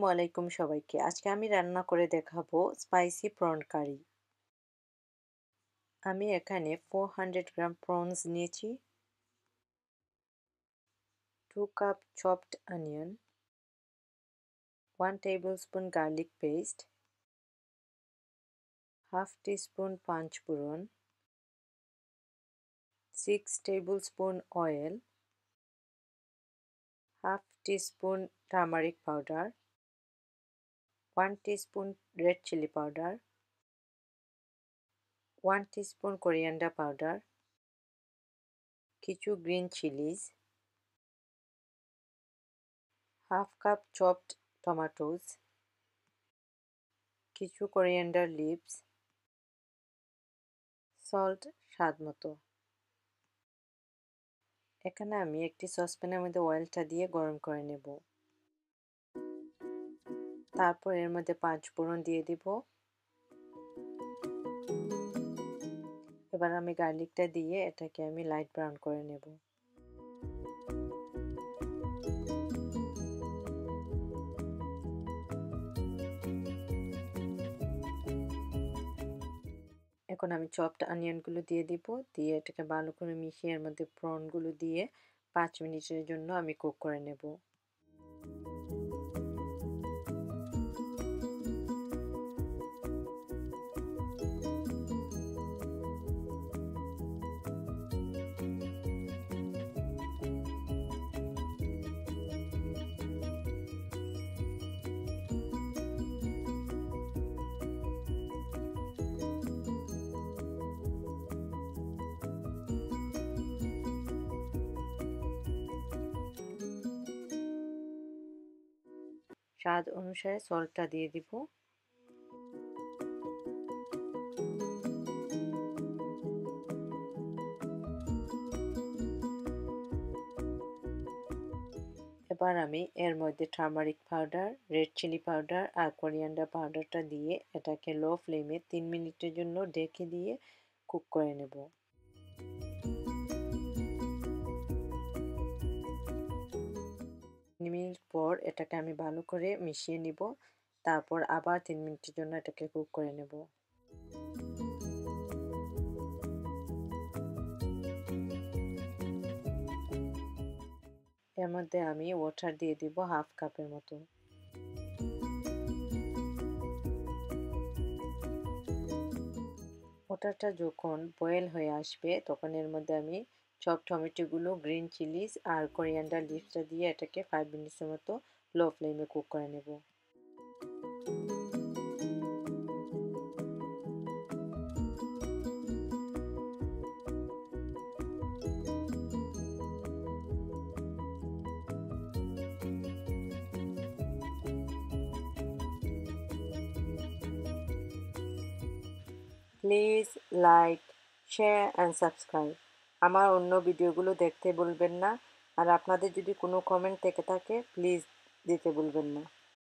আসসালামু আলাইকুম সবাইকে। আজকে আমি রান্না করে দেখাবো স্পাইসি প্রন কারি। আমি এখানে 400 গ্রাম প্রনস নিয়েছি, 2 cup chopped onion, 1 tablespoon garlic paste, half teaspoon পাঁচফোড়ন, 6 tablespoon oil, half teaspoon turmeric powder, 1 teaspoon red chili powder, 1 teaspoon coriander powder, কিছু green chilies, half cup chopped tomatoes, কিছু কোরিয়ান্ডার লিভস, সল্ট স্বাদ মতো। এখানে আমি একটি সসপ্যানের মধ্যে অয়েলটা দিয়ে গরম করে নেব। তারপর এর মধ্যে পাঁচফোড়ন দিয়ে দিব। এবার আমি গার্লিকটা দিয়ে এটাকে আমি লাইট ব্রাউন করে নেব। এখন আমি চপড অনিয়নগুলো দিয়ে দিব, দিয়ে এটাকে ভালো করে মিশিয়ে এর মধ্যে প্রনগুলো দিয়ে 5 মিনিটের জন্য আমি কুক করে নেব। স্বাদ অনুসারে সল্টটা দিয়ে দিব। এবার আমি এর মধ্যে turmeric powder, red chili powder আর কোরিয়ান্ডার পাউডারটা দিয়ে এটাকে লো ফ্লেমে 3 মিনিটের জন্য ঢেকে দিয়ে কুক করে নেব। মিনিট পর এটাকে আমি ভালো করে মিশিয়ে নিব, তারপর আবার 3 মিনিটের জন্য এটাকে কুক করে নেব। এর মধ্যে আমি ওয়াটার দিয়ে দিব হাফ কাপের মতো। ওয়াটারটা যখন বয়েল হয়ে আসবে তখন এর মধ্যে আমি চপ টমেটোগুলো, গ্রিন চিলিজ আর কোরিয়ান্ডার লিভসটা দিয়ে এটাকে 5 মিনিটের মতো লো ফ্লেমে কুক করে নেব। Please like, share and subscribe. আমার অন্য ভিডিওগুলো দেখতে ভুলবেন না, আর আপনাদের যদি কোনো কমেন্ট থেকে থাকে প্লিজ দিতে ভুলবেন না।